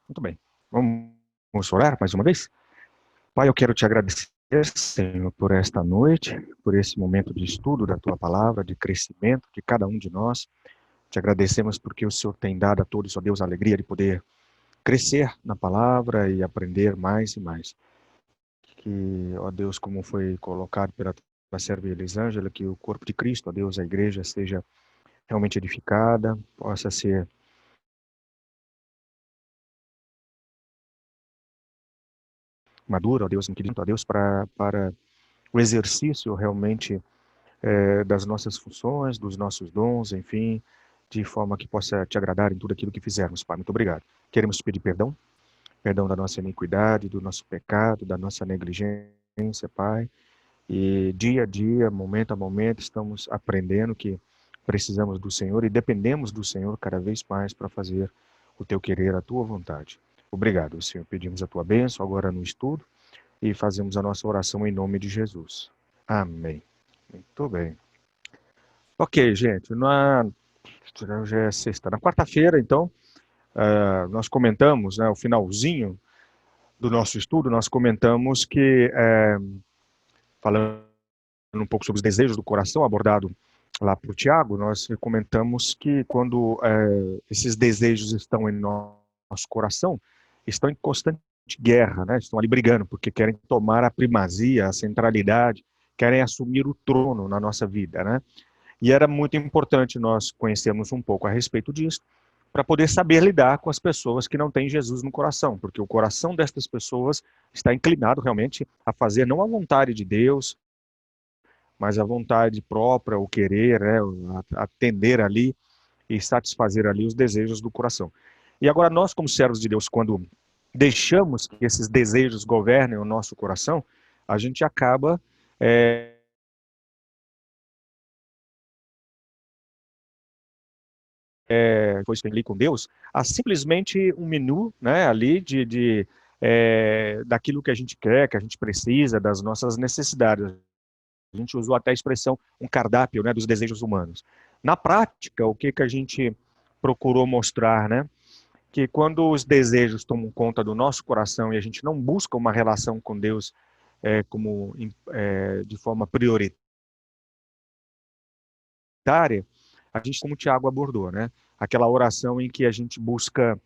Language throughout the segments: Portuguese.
Muito bem. Vamos orar mais uma vez? Pai, eu quero te agradecer, Senhor, por esta noite, por esse momento de estudo da tua palavra, de crescimento de cada um de nós. Te agradecemos porque o Senhor tem dado a todos, ó Deus, a alegria de poder crescer na palavra e aprender mais e mais. Que, ó Deus, como foi colocado pela tua serva Elisângela, que o corpo de Cristo, ó Deus, a igreja seja realmente edificada, possa ser madura, ó Deus, ó Deus, para o exercício realmente das nossas funções, dos nossos dons, enfim, de forma que possa te agradar em tudo aquilo que fizermos, Pai. Muito obrigado. Queremos te pedir perdão, perdão da nossa iniquidade, do nosso pecado, da nossa negligência, Pai. E dia a dia, momento a momento, estamos aprendendo que precisamos do Senhor e dependemos do Senhor cada vez mais para fazer o teu querer, a tua vontade. Obrigado, Senhor. Pedimos a tua bênção agora no estudo e fazemos a nossa oração em nome de Jesus. Amém. Muito bem. Ok, gente, hoje é sexta. Na quarta-feira, então, nós comentamos, né, o finalzinho do nosso estudo, nós comentamos que, falando um pouco sobre os desejos do coração, abordado lá por Tiago, nós comentamos que quando esses desejos estão em nosso coração, estão em constante guerra, né, estão ali brigando, porque querem tomar a primazia, a centralidade, querem assumir o trono na nossa vida, né? E era muito importante nós conhecermos um pouco a respeito disso, para poder saber lidar com as pessoas que não têm Jesus no coração, porque o coração destas pessoas está inclinado realmente a fazer não a vontade de Deus, mas a vontade própria, o querer, né, atender ali e satisfazer ali os desejos do coração. E agora nós, como servos de Deus, quando deixamos que esses desejos governem o nosso coração, a gente acaba depois tem ali com Deus, a simplesmente um menu, né, ali daquilo que a gente quer, que a gente precisa, das nossas necessidades. A gente usou até a expressão um cardápio, né, dos desejos humanos. Na prática, o que que a gente procurou mostrar, né, que quando os desejos tomam conta do nosso coração e a gente não busca uma relação com Deus de forma prioritária, a gente, como o Tiago abordou, né? Aquela oração em que a gente busca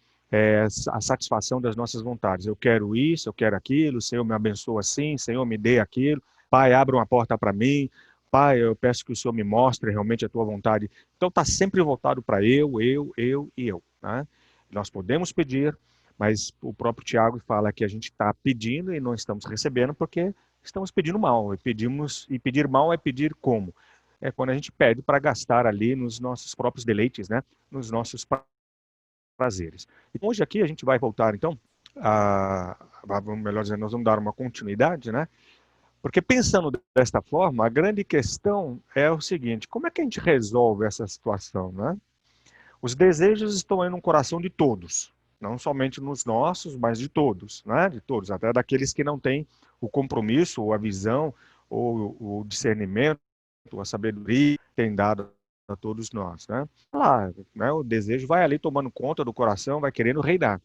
a satisfação das nossas vontades. Eu quero isso, eu quero aquilo, Senhor me abençoa assim, Senhor me dê aquilo, Pai, abra uma porta para mim, Pai, eu peço que o Senhor me mostre realmente a tua vontade. Então está sempre voltado para eu e eu. Né? Nós podemos pedir, mas o próprio Tiago fala que a gente está pedindo e não estamos recebendo porque estamos pedindo mal. E pedir mal é pedir como? É quando a gente pede para gastar ali nos nossos próprios deleites, né? Nos nossos prazeres. E hoje aqui a gente vai voltar, então, melhor dizendo, nós vamos dar uma continuidade, né? Porque pensando desta forma, a grande questão é o seguinte: como é que a gente resolve essa situação, né? Os desejos estão aí no coração de todos, não somente nos nossos, mas de todos, né? De todos, até daqueles que não têm o compromisso, ou a visão, ou o discernimento, a sabedoria que tem dado a todos nós, né? Lá, né? O desejo vai ali tomando conta do coração, vai querendo reinar.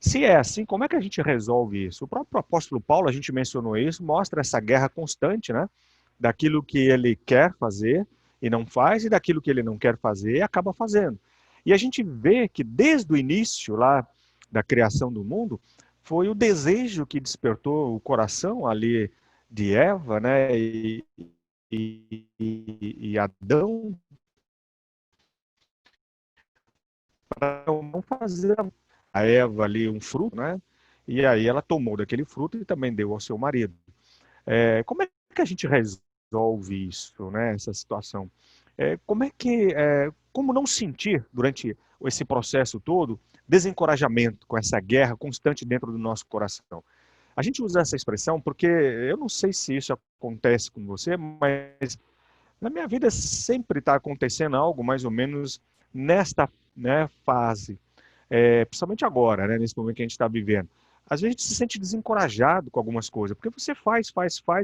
Se é assim, como é que a gente resolve isso? O próprio apóstolo Paulo, a gente mencionou isso, mostra essa guerra constante, né? Daquilo que ele quer fazer e não faz, e daquilo que ele não quer fazer e acaba fazendo. E a gente vê que desde o início lá da criação do mundo, foi o desejo que despertou o coração ali de Eva, né? E Adão para não fazer a Eva ali um fruto, né? E aí ela tomou daquele fruto e também deu ao seu marido. Como é que a gente resolve isso, né? Essa situação? Como não sentir durante esse processo todo desencorajamento com essa guerra constante dentro do nosso coração? A gente usa essa expressão porque eu não sei se isso acontece com você, mas na minha vida sempre está acontecendo algo mais ou menos nesta, né, fase, principalmente agora, né, nesse momento que a gente está vivendo. Às vezes a gente se sente desencorajado com algumas coisas, porque você faz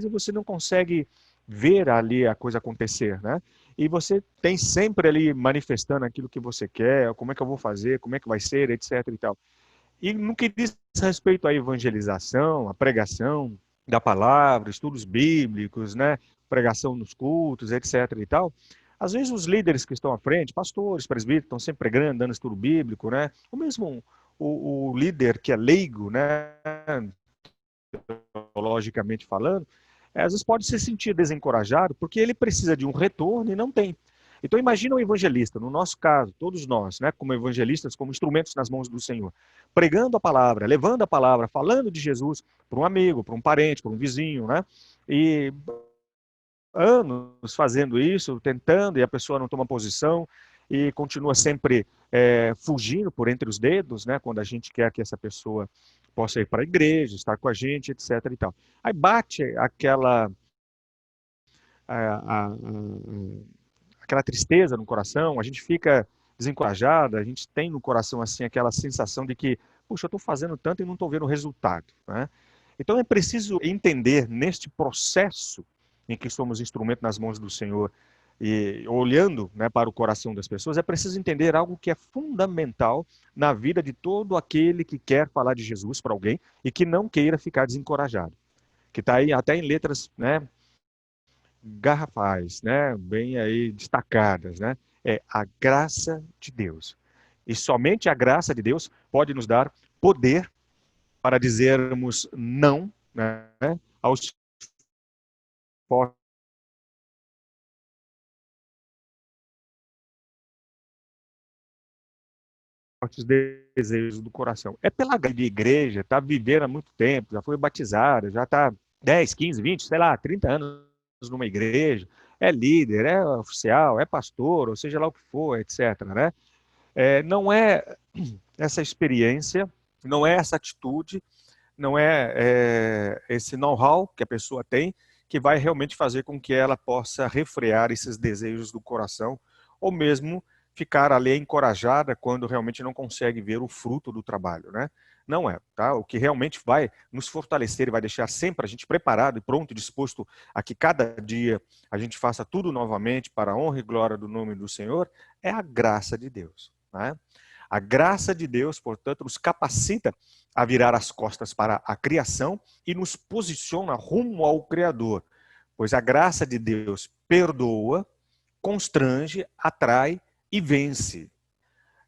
e você não consegue ver ali a coisa acontecer, né? E você tem sempre ali manifestando aquilo que você quer, como é que eu vou fazer, como é que vai ser, etc e tal. E no que diz respeito à evangelização, à pregação da palavra, estudos bíblicos, né, pregação nos cultos, etc. e tal, às vezes os líderes que estão à frente, pastores, presbíteros, estão sempre pregando, dando estudo bíblico, né, ou mesmo o líder que é leigo, né, teologicamente falando, às vezes pode se sentir desencorajado porque ele precisa de um retorno e não tem. Então imagina um evangelista, no nosso caso, todos nós, né, como evangelistas, como instrumentos nas mãos do Senhor, pregando a palavra, levando a palavra, falando de Jesus para um amigo, para um parente, para um vizinho, né? E anos fazendo isso, tentando, e a pessoa não toma posição e continua sempre fugindo por entre os dedos, né? Quando a gente quer que essa pessoa possa ir para a igreja, estar com a gente, etc. e tal. Aí bate aquela tristeza no coração, a gente fica desencorajado, a gente tem no coração assim aquela sensação de que, puxa, eu estou fazendo tanto e não estou vendo o resultado, né? Então é preciso entender neste processo em que somos instrumento nas mãos do Senhor e olhando, né, para o coração das pessoas, é preciso entender algo que é fundamental na vida de todo aquele que quer falar de Jesus para alguém e que não queira ficar desencorajado, que está aí até em letras, né, garrafais, né, bem aí destacadas, né, é a graça de Deus. E somente a graça de Deus pode nos dar poder para dizermos não, né, aos fortes desejos do coração. É pela graça de igreja, está vivendo há muito tempo, já foi batizada, já está 10, 15, 20, sei lá, 30 anos numa igreja, é líder, é oficial, é pastor, ou seja lá o que for, etc. Né? Não é essa experiência, não é essa atitude, não é esse know-how que a pessoa tem que vai realmente fazer com que ela possa refrear esses desejos do coração, ou mesmo ficar ali encorajada quando realmente não consegue ver o fruto do trabalho, né? Não é, tá? O que realmente vai nos fortalecer e vai deixar sempre a gente preparado e pronto, disposto a que cada dia a gente faça tudo novamente para a honra e glória do nome do Senhor, é a graça de Deus, né? A graça de Deus, portanto, nos capacita a virar as costas para a criação e nos posiciona rumo ao Criador, pois a graça de Deus perdoa, constrange, atrai e vence.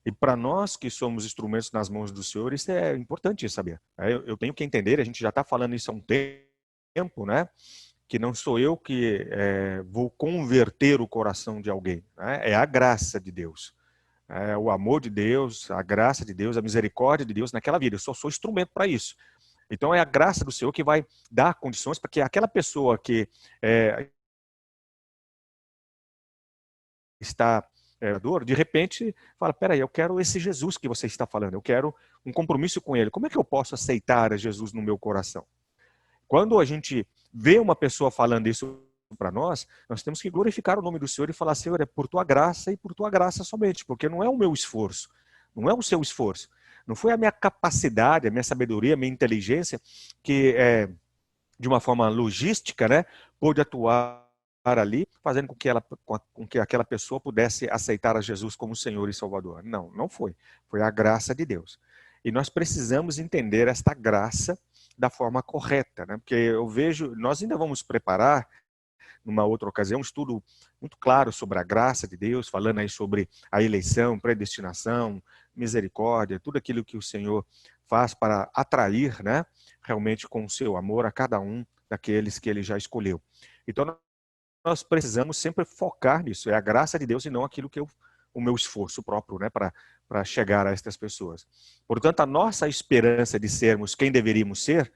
E para nós que somos instrumentos nas mãos do Senhor, isso é importante saber. Eu tenho que entender, a gente já está falando isso há um tempo, né? Que não sou eu que vou converter o coração de alguém, né? É a graça de Deus. O amor de Deus, a graça de Deus, a misericórdia de Deus naquela vida. Eu só sou instrumento para isso. Então é a graça do Senhor que vai dar condições para que aquela pessoa que está de repente fala, peraí, eu quero esse Jesus que você está falando, eu quero um compromisso com ele. Como é que eu posso aceitar Jesus no meu coração? Quando a gente vê uma pessoa falando isso para nós temos que glorificar o nome do Senhor e falar, Senhor, é por tua graça e por tua graça somente, porque não é o meu esforço, não é o seu esforço, não foi a minha capacidade, a minha sabedoria, a minha inteligência que de uma forma logística, né, pôde atuar ali, fazendo com que aquela pessoa pudesse aceitar a Jesus como Senhor e Salvador. Não, não foi. Foi a graça de Deus. E nós precisamos entender esta graça da forma correta, né? Porque eu vejo, nós ainda vamos preparar numa outra ocasião um estudo muito claro sobre a graça de Deus, falando aí sobre a eleição, predestinação, misericórdia, tudo aquilo que o Senhor faz para atrair, né, realmente com o seu amor a cada um daqueles que ele já escolheu. Então nós precisamos sempre focar nisso, é a graça de Deus e não aquilo que o meu esforço próprio, né, para chegar a estas pessoas. Portanto, a nossa esperança de sermos quem deveríamos ser,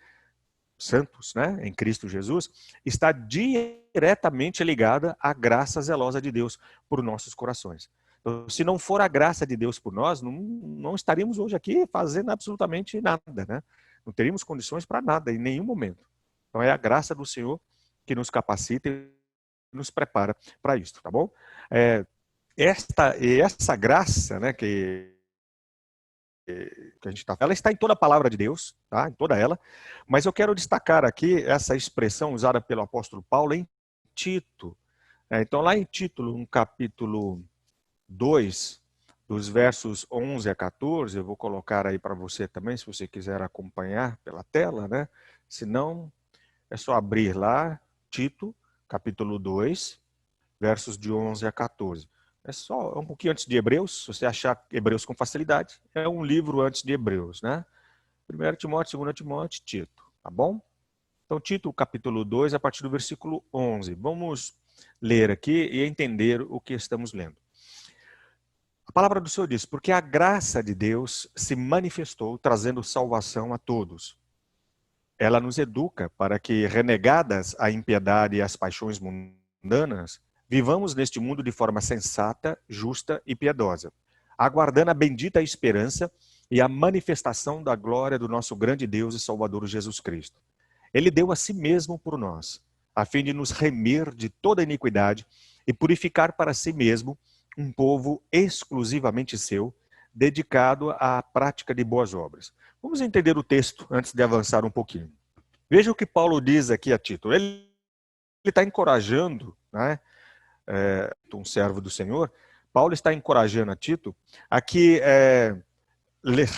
santos, né, em Cristo Jesus, está diretamente ligada à graça zelosa de Deus por nossos corações. Então, se não for a graça de Deus por nós, não estaríamos hoje aqui fazendo absolutamente nada, né? Não teríamos condições para nada em nenhum momento. Então é a graça do Senhor que nos capacita e nos prepara para isso, tá bom? Essa graça, né, que a gente ela está em toda a palavra de Deus, tá? Em toda ela, mas eu quero destacar aqui essa expressão usada pelo apóstolo Paulo em Tito. Então, lá em Tito, no capítulo 2, dos versos 11 a 14, eu vou colocar aí para você também, se você quiser acompanhar pela tela, né? Se não, é só abrir lá, Tito, capítulo 2, versos de 11 a 14. É só um pouquinho antes de Hebreus, se você achar Hebreus com facilidade, é um livro antes de Hebreus, né? 1 Timóteo, 2 Timóteo, Tito, tá bom? Então, Tito, capítulo 2, a partir do versículo 11. Vamos ler aqui e entender o que estamos lendo. A palavra do Senhor diz: porque a graça de Deus se manifestou, trazendo salvação a todos. Ela nos educa para que, renegadas a impiedade e as paixões mundanas, vivamos neste mundo de forma sensata, justa e piedosa, aguardando a bendita esperança e a manifestação da glória do nosso grande Deus e Salvador Jesus Cristo. Ele deu a si mesmo por nós, a fim de nos remir de toda iniquidade e purificar para si mesmo um povo exclusivamente seu, dedicado à prática de boas obras. Vamos entender o texto antes de avançar um pouquinho. Veja o que Paulo diz aqui a Tito. Ele está encorajando, né, um servo do Senhor, Paulo está encorajando a Tito a que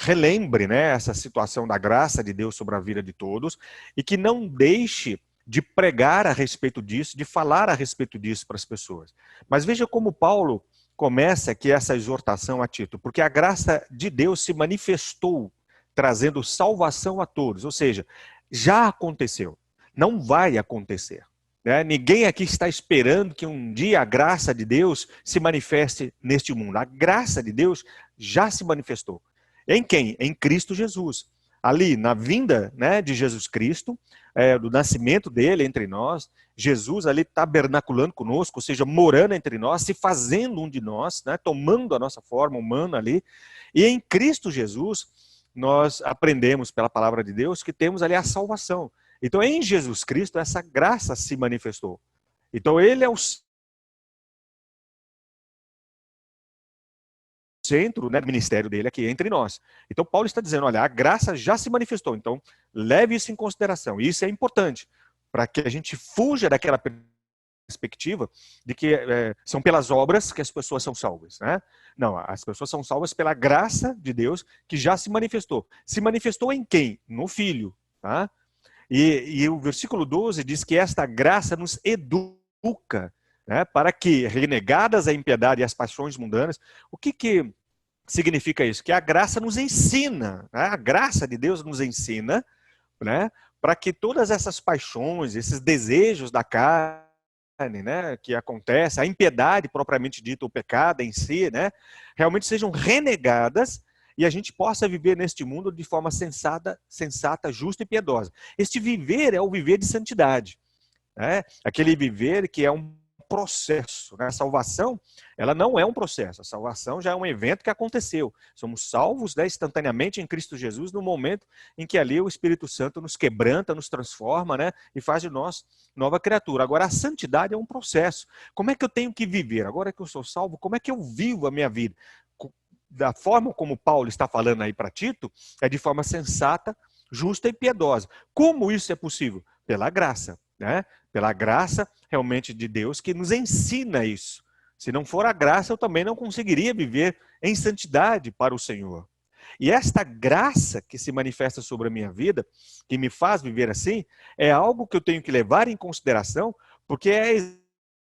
relembre, né, essa situação da graça de Deus sobre a vida de todos e que não deixe de pregar a respeito disso, de falar a respeito disso para as pessoas. Mas veja como Paulo começa aqui essa exortação a Tito, porque a graça de Deus se manifestou, trazendo salvação a todos, ou seja, já aconteceu, não vai acontecer. Né? Ninguém aqui está esperando que um dia a graça de Deus se manifeste neste mundo. A graça de Deus já se manifestou. Em quem? Em Cristo Jesus. Ali, na vinda, né, de Jesus Cristo, do nascimento dele entre nós, Jesus ali tabernaculando conosco, ou seja, morando entre nós, se fazendo um de nós, né, tomando a nossa forma humana ali. E em Cristo Jesus, nós aprendemos pela palavra de Deus que temos ali a salvação. Então, em Jesus Cristo, essa graça se manifestou. Então, ele é o centro, né, do ministério dele aqui entre nós. Então, Paulo está dizendo, olha, a graça já se manifestou, então leve isso em consideração. E isso é importante, para que a gente fuja daquela perspectiva de que são pelas obras que as pessoas são salvas. Né? Não, as pessoas são salvas pela graça de Deus que já se manifestou. Se manifestou em quem? No Filho. Tá? E o versículo 12 diz que esta graça nos educa, né, para que, renegadas a impiedade e as paixões mundanas, o que significa isso? Que a graça nos ensina, né, a graça de Deus nos ensina, né, para que todas essas paixões, esses desejos da carne, né, que acontece, a impiedade propriamente dita, o pecado em si, né, realmente sejam renegadas e a gente possa viver neste mundo de forma sensata, justa e piedosa. Este viver é o viver de santidade, né? Aquele viver que é um processo, né? A salvação, ela não é um processo, a salvação já é um evento que aconteceu. Somos salvos, né, instantaneamente em Cristo Jesus no momento em que ali o Espírito Santo nos quebranta, nos transforma, né, e faz de nós nova criatura. Agora, a santidade é um processo. Como é que eu tenho que viver? Agora que eu sou salvo, como é que eu vivo a minha vida? Da forma como Paulo está falando aí para Tito, é de forma sensata, justa e piedosa. Como isso é possível? Pela graça, né? Pela graça realmente de Deus que nos ensina isso. Se não for a graça, eu também não conseguiria viver em santidade para o Senhor. E esta graça que se manifesta sobre a minha vida, que me faz viver assim, é algo que eu tenho que levar em consideração, porque é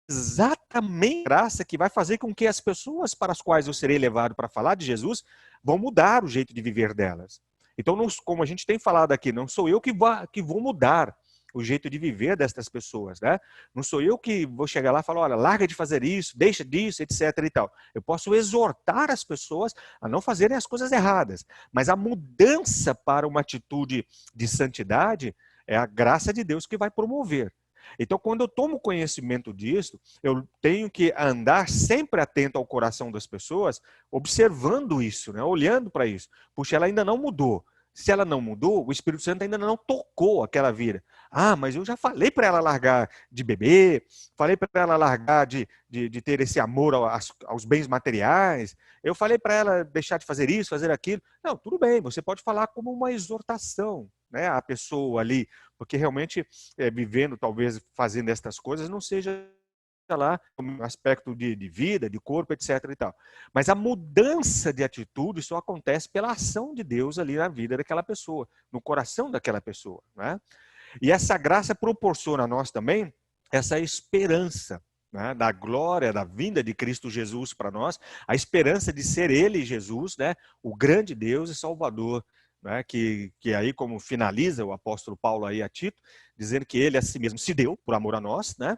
exatamente a graça que vai fazer com que as pessoas para as quais eu serei levado para falar de Jesus vão mudar o jeito de viver delas. Então, não, como a gente tem falado aqui, não sou eu que vou mudar o jeito de viver destas pessoas, né? Não sou eu que vou chegar lá e falar, olha, larga de fazer isso, deixa disso, etc. e tal. Eu posso exortar as pessoas a não fazerem as coisas erradas, mas a mudança para uma atitude de santidade é a graça de Deus que vai promover. Então, quando eu tomo conhecimento disso, eu tenho que andar sempre atento ao coração das pessoas, observando isso, né? Olhando para isso. Puxa, ela ainda não mudou. Se ela não mudou, o Espírito Santo ainda não tocou aquela vida. Ah, mas eu já falei para ela largar de beber, falei para ela largar de ter esse amor aos bens materiais, eu falei para ela deixar de fazer isso, fazer aquilo. Não, tudo bem, você pode falar como uma exortação, né, à pessoa ali, porque realmente vivendo, talvez fazendo estas coisas, não seja lá, no aspecto de vida, de corpo, etc. e tal. Mas a mudança de atitude só acontece pela ação de Deus ali na vida daquela pessoa, no coração daquela pessoa, né? E essa graça proporciona a nós também essa esperança, né, da glória, da vinda de Cristo Jesus para nós, a esperança de ser Ele, Jesus, né, o grande Deus e Salvador, né, que aí, como finaliza o apóstolo Paulo aí a Tito, dizendo que Ele a si mesmo se deu por amor a nós, né,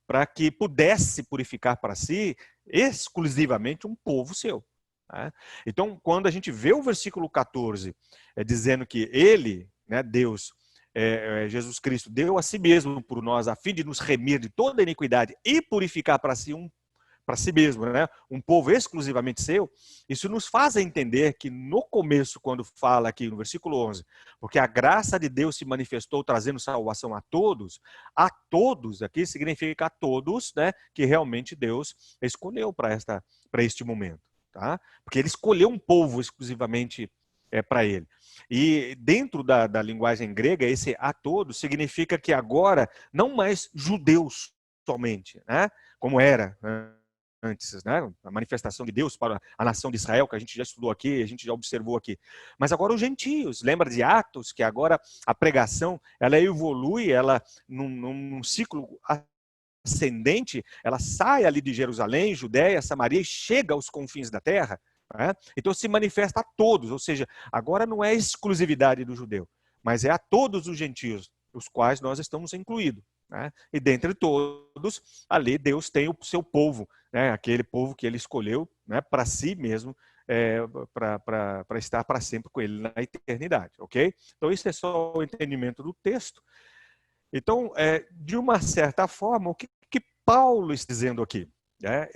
para que pudesse purificar para si exclusivamente um povo seu. Né? Então, quando a gente vê o versículo 14 dizendo que Ele, né, Deus, Jesus Cristo, deu a si mesmo por nós, a fim de nos remir de toda iniquidade e purificar para si mesmo, né, um povo exclusivamente seu, isso nos faz entender que no começo, quando fala aqui no versículo 11, porque a graça de Deus se manifestou trazendo salvação a todos aqui significa a todos, né, que realmente Deus escolheu para este momento, tá? Porque ele escolheu um povo exclusivamente para ele. E dentro da linguagem grega, esse a todos significa que agora não mais judeus somente, né, como era, né, antes, né? A manifestação de Deus para a nação de Israel, que a gente já estudou aqui, a gente já observou aqui. Mas agora os gentios, lembra de Atos, que agora a pregação, ela evolui, ela num ciclo ascendente, ela sai ali de Jerusalém, Judéia, Samaria e chega aos confins da terra. Né? Então se manifesta a todos, ou seja, agora não é exclusividade do judeu, mas é a todos os gentios, os quais nós estamos incluídos. Né? E dentre todos, ali Deus tem o seu povo, né? Aquele povo que ele escolheu, né, para si mesmo, para estar para sempre com ele na eternidade, ok? Então isso é só o entendimento do texto. Então, de uma certa forma, o que Paulo está dizendo aqui, né,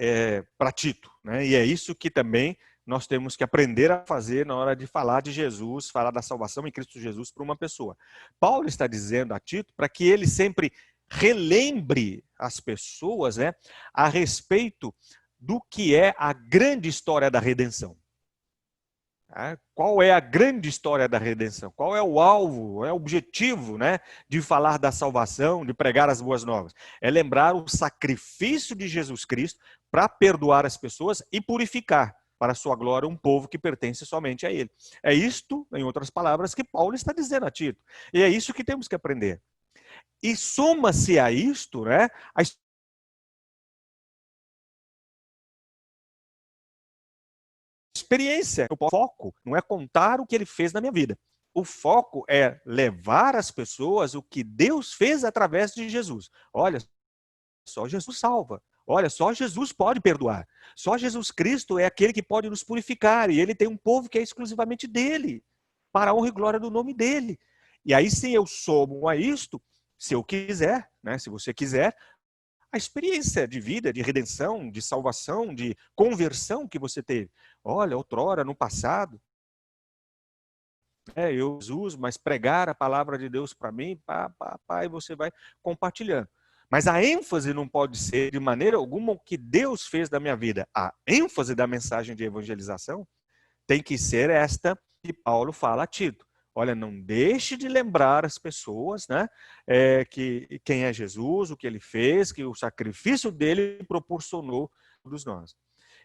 para Tito, né? E é isso que também nós temos que aprender a fazer na hora de falar de Jesus, falar da salvação em Cristo Jesus para uma pessoa. Paulo está dizendo a Tito para que ele sempre relembre as pessoas, né, a respeito do que é a grande história da redenção. Qual é a grande história da redenção? Qual é o alvo, o objetivo, né, de falar da salvação, de pregar as boas novas? É lembrar o sacrifício de Jesus Cristo para perdoar as pessoas e purificar para a sua glória um povo que pertence somente a Ele. É isto, em outras palavras, que Paulo está dizendo a Tito. E é isso que temos que aprender. E soma-se a isto, né, a experiência. O foco não é contar o que ele fez na minha vida. O foco é levar às pessoas o que Deus fez através de Jesus. Olha, só Jesus salva. Olha, só Jesus pode perdoar. Só Jesus Cristo é aquele que pode nos purificar. E ele tem um povo que é exclusivamente dele, para a honra e glória do nome dele. E aí sim eu somo a isto, se eu quiser, né, se você quiser, a experiência de vida, de redenção, de salvação, de conversão que você teve. Olha, outrora, no passado, eu, Jesus, mas pregar a palavra de Deus para mim, e você vai compartilhando. Mas a ênfase não pode ser, de maneira alguma, o que Deus fez da minha vida. A ênfase da mensagem de evangelização tem que ser esta que Paulo fala a Tito. Olha, não deixe de lembrar as pessoas, né, que quem é Jesus, o que ele fez, que o sacrifício dele proporcionou a todos nós.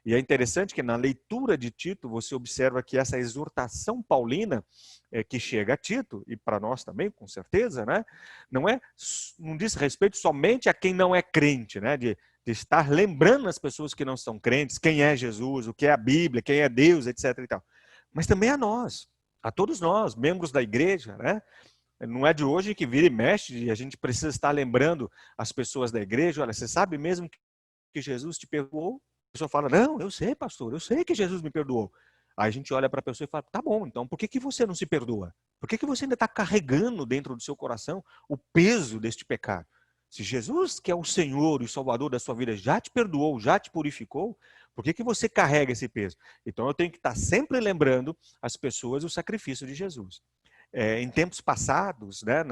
E é interessante que na leitura de Tito, você observa que essa exortação paulina que chega a Tito, e para nós também, com certeza, né, não diz respeito somente a quem não é crente, né, de estar lembrando as pessoas que não são crentes, quem é Jesus, o que é a Bíblia, quem é Deus, etc. e tal. Mas também a nós, a todos nós, membros da igreja, né? Não é de hoje que vira e mexe, e a gente precisa estar lembrando as pessoas da igreja, olha, você sabe mesmo que Jesus te perdoou? A pessoa fala, não, eu sei, pastor, eu sei que Jesus me perdoou. Aí a gente olha para a pessoa e fala, tá bom, então por que você não se perdoa? Por que você ainda está carregando dentro do seu coração o peso deste pecado? Se Jesus, que é o Senhor e o Salvador da sua vida, já te perdoou, já te purificou, por que você carrega esse peso? Então eu tenho que estar sempre lembrando as pessoas o sacrifício de Jesus. Em tempos passados, né,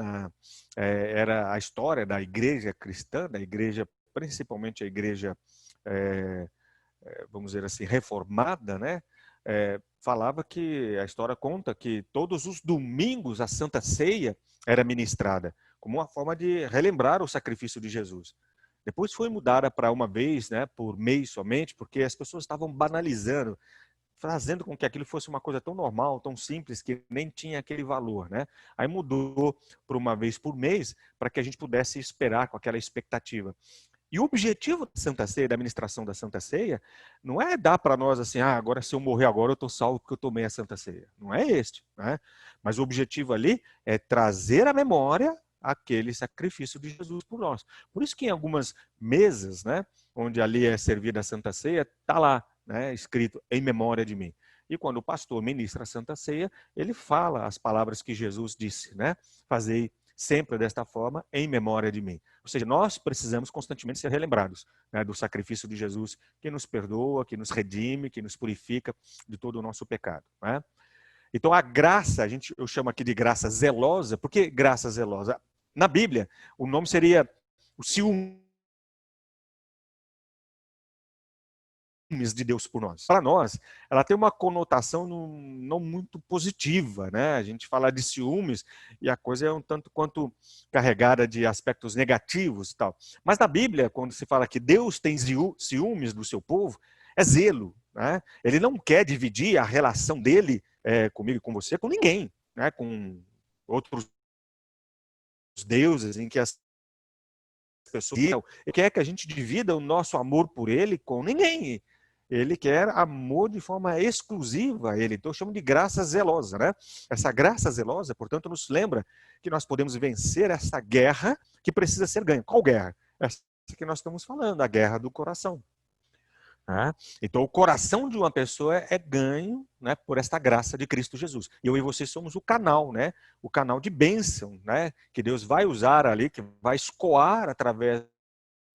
era a história da igreja cristã, da igreja, principalmente a igreja, vamos dizer assim, reformada, né, falava que, a história conta que todos os domingos a Santa Ceia era ministrada, como uma forma de relembrar o sacrifício de Jesus. Depois foi mudada para uma vez, né, por mês somente, porque as pessoas estavam banalizando, fazendo com que aquilo fosse uma coisa tão normal, tão simples, que nem tinha aquele valor, né? Aí mudou para uma vez por mês, para que a gente pudesse esperar com aquela expectativa. E o objetivo da Santa Ceia, da administração da Santa Ceia, não é dar para nós assim, agora se eu morrer agora eu estou salvo porque eu tomei a Santa Ceia. Não é este, né? Mas o objetivo ali é trazer à memória aquele sacrifício de Jesus por nós. Por isso que em algumas mesas, né, onde ali é servida a Santa Ceia, está lá, né, escrito em memória de mim. E quando o pastor ministra a Santa Ceia, ele fala as palavras que Jesus disse, né? Fazei sempre desta forma em memória de mim. Ou seja, nós precisamos constantemente ser relembrados, né, do sacrifício de Jesus, que nos perdoa, que nos redime, que nos purifica de todo o nosso pecado. Né? Então a graça, eu chamo aqui de graça zelosa. Por que graça zelosa? Na Bíblia, o nome seria o ciúme de Deus por nós. Para nós, ela tem uma conotação não muito positiva, né? A gente fala de ciúmes e a coisa é um tanto quanto carregada de aspectos negativos e tal. Mas na Bíblia, quando se fala que Deus tem ciúmes do seu povo, é zelo, né? Ele não quer dividir a relação dele comigo e com você, com ninguém, né? Com outros deuses em que as pessoas. Ele quer que a gente divida o nosso amor por ele com ninguém. Ele quer amor de forma exclusiva a ele. Então eu chamo de graça zelosa, né? Essa graça zelosa, portanto, nos lembra que nós podemos vencer essa guerra que precisa ser ganha. Qual guerra? Essa que nós estamos falando, a guerra do coração. Né? Então, o coração de uma pessoa é ganho, né, por esta graça de Cristo Jesus. E eu e você somos o canal, né? O canal de bênção, né? Que Deus vai usar ali, que vai escoar através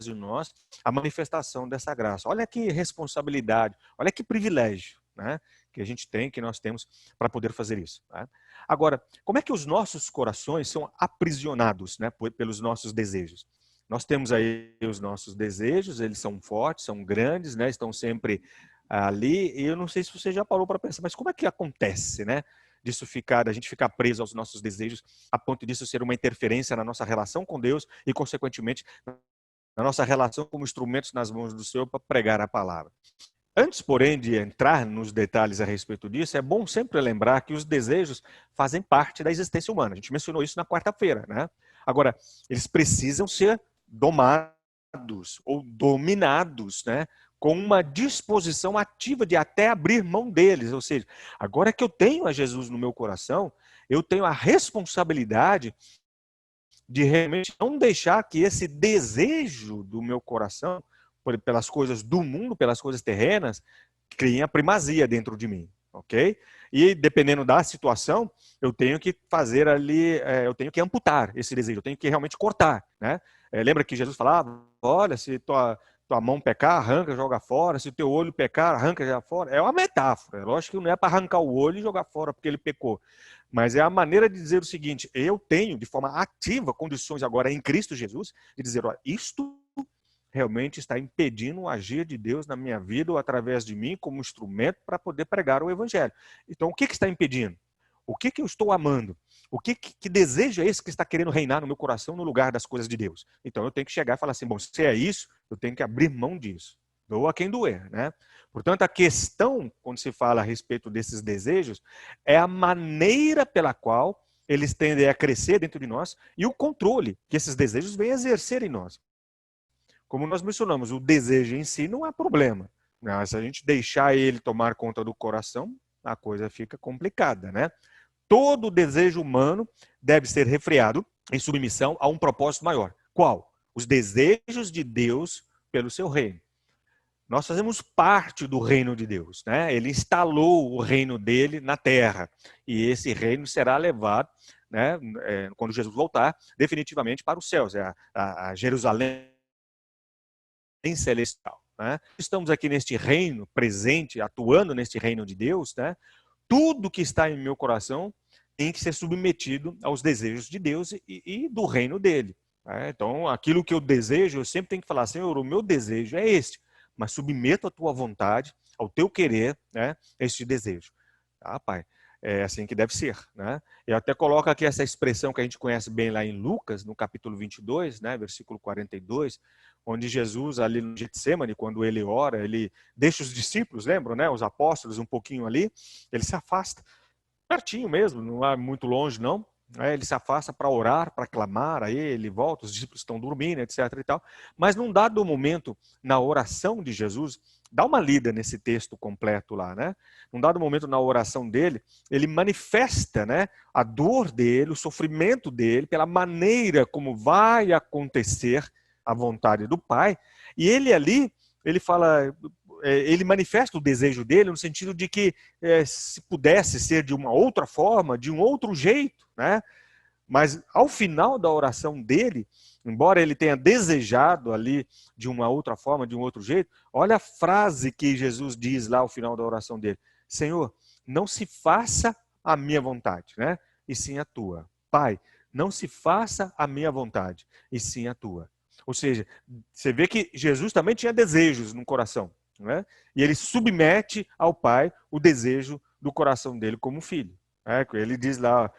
de nós a manifestação dessa graça. Olha que responsabilidade, olha que privilégio, né, que a gente tem, que nós temos para poder fazer isso. Né? Agora, como é que os nossos corações são aprisionados, né, pelos nossos desejos? Nós temos aí os nossos desejos, eles são fortes, são grandes, né, estão sempre ali, e eu não sei se você já parou para pensar, mas como é que acontece, né? Da gente ficar preso aos nossos desejos, a ponto disso ser uma interferência na nossa relação com Deus e, consequentemente, na nossa relação como instrumentos nas mãos do Senhor para pregar a palavra. Antes, porém, de entrar nos detalhes a respeito disso, é bom sempre lembrar que os desejos fazem parte da existência humana. A gente mencionou isso na quarta-feira, né? Agora, eles precisam ser domados ou dominados, né? Com uma disposição ativa de até abrir mão deles. Ou seja, agora que eu tenho a Jesus no meu coração, eu tenho a responsabilidade de realmente não deixar que esse desejo do meu coração, pelas coisas do mundo, pelas coisas terrenas, criem a primazia dentro de mim, ok? E dependendo da situação, eu tenho que fazer ali, eu tenho que amputar esse desejo, eu tenho que realmente cortar, né? Lembra que Jesus falava, olha, se tua mão pecar, arranca, joga fora, se o teu olho pecar, arranca, joga fora. É uma metáfora, lógico que não é para arrancar o olho e jogar fora porque ele pecou. Mas é a maneira de dizer o seguinte, eu tenho de forma ativa condições agora em Cristo Jesus de dizer, olha, isto realmente está impedindo o agir de Deus na minha vida ou através de mim como instrumento para poder pregar o evangelho. Então, o que está impedindo? O que eu estou amando? O que desejo é esse que está querendo reinar no meu coração no lugar das coisas de Deus? Então, eu tenho que chegar e falar assim, bom, se é isso, eu tenho que abrir mão disso. Doa quem doer, né? Portanto, a questão, quando se fala a respeito desses desejos, é a maneira pela qual eles tendem a crescer dentro de nós e o controle que esses desejos vêm exercer em nós. Como nós mencionamos, o desejo em si não é problema. Né? Se a gente deixar ele tomar conta do coração, a coisa fica complicada, né? Todo desejo humano deve ser refreado em submissão a um propósito maior. Qual? Os desejos de Deus pelo seu reino. Nós fazemos parte do reino de Deus, né? Ele instalou o reino dele na terra e esse reino será levado, né, quando Jesus voltar, definitivamente para os céus, a Jerusalém celestial. Né? Estamos aqui neste reino presente, atuando neste reino de Deus, né? Tudo que está em meu coração tem que ser submetido aos desejos de Deus e do reino dele. Né? Então, aquilo que eu desejo, eu sempre tenho que falar, Senhor, o meu desejo é este, mas submeto a tua vontade, ao teu querer, né, este desejo. Tá, Pai? É assim que deve ser. Né? Eu até coloco aqui essa expressão que a gente conhece bem lá em Lucas, no capítulo 22, né, versículo 42, onde Jesus, ali no Getsemane, quando ele ora, ele deixa os discípulos, lembram, né? Os apóstolos um pouquinho ali, ele se afasta, pertinho mesmo, não é muito longe não, ele se afasta para orar, para clamar, aí ele volta, os discípulos estão dormindo, etc. e tal. Mas num dado momento, na oração de Jesus, dá uma lida nesse texto completo lá, né? Num dado momento na oração dele, ele manifesta, né, a dor dele, o sofrimento dele, pela maneira como vai acontecer a vontade do Pai. E ele ali, ele fala, ele manifesta o desejo dele no sentido de que se pudesse ser de uma outra forma, de um outro jeito, né? Mas ao final da oração dele, embora ele tenha desejado ali de uma outra forma, de um outro jeito, olha a frase que Jesus diz lá ao final da oração dele: Senhor, não se faça a minha vontade, né? E sim a tua. Pai, não se faça a minha vontade, e sim a tua. Ou seja, você vê que Jesus também tinha desejos no coração, né? E ele submete ao Pai o desejo do coração dele como filho. Ele diz lá,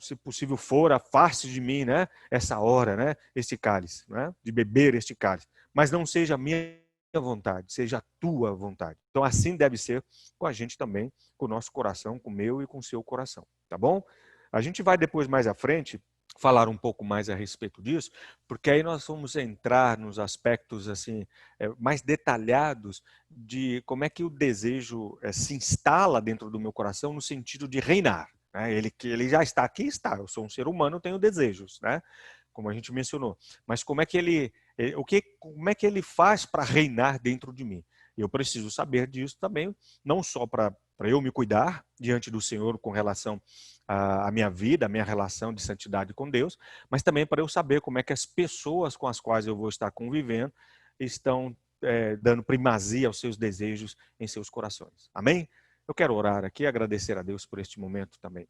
se possível for, afaste de mim, né, essa hora, né, este cálice, né, de beber este cálice. Mas não seja a minha vontade, seja a tua vontade. Então assim deve ser com a gente também, com o nosso coração, com o meu e com o seu coração, tá bom? A gente vai depois, mais à frente, falar um pouco mais a respeito disso, porque aí nós vamos entrar nos aspectos assim mais detalhados de como é que o desejo se instala dentro do meu coração no sentido de reinar. Né? Ele já está aqui, está. Eu sou um ser humano, tenho desejos, né? Como a gente mencionou. Mas como é que como é que ele faz para reinar dentro de mim? Eu preciso saber disso também, não só para eu me cuidar diante do Senhor com relação à minha vida, à minha relação de santidade com Deus, mas também para eu saber como é que as pessoas com as quais eu vou estar convivendo estão dando primazia aos seus desejos em seus corações. Amém? Eu quero orar aqui e agradecer a Deus por este momento também.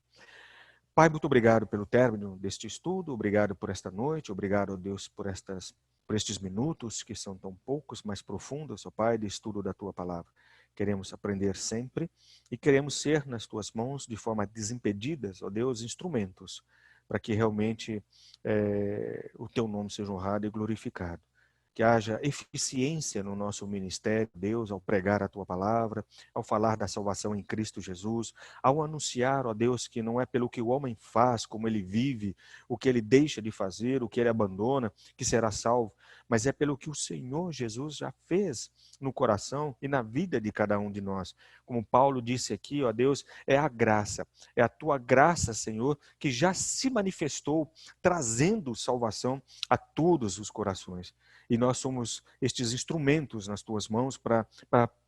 Pai, muito obrigado pelo término deste estudo, obrigado por esta noite, obrigado, Deus, por estes minutos que são tão poucos, mas profundos, ó Pai, de estudo da Tua Palavra. Queremos aprender sempre e queremos ser nas Tuas mãos, de forma desimpedidas, ó Deus, instrumentos, para que realmente o Teu nome seja honrado e glorificado. Que haja eficiência no nosso ministério, Deus, ao pregar a Tua Palavra, ao falar da salvação em Cristo Jesus, ao anunciar, ó Deus, que não é pelo que o homem faz, como ele vive, o que ele deixa de fazer, o que ele abandona, que será salvo, mas é pelo que o Senhor Jesus já fez no coração e na vida de cada um de nós. Como Paulo disse aqui, ó Deus, é a graça, é a Tua graça, Senhor, que já se manifestou, trazendo salvação a todos os corações. E nós somos estes instrumentos nas Tuas mãos para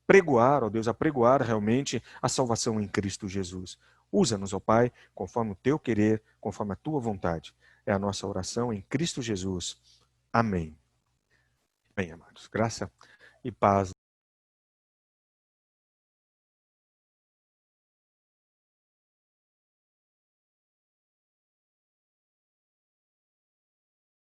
pregoar, ó Deus, apregoar realmente a salvação em Cristo Jesus. Usa-nos, ó Pai, conforme o Teu querer, conforme a Tua vontade. É a nossa oração em Cristo Jesus. Amém. Bem, amados, graça e paz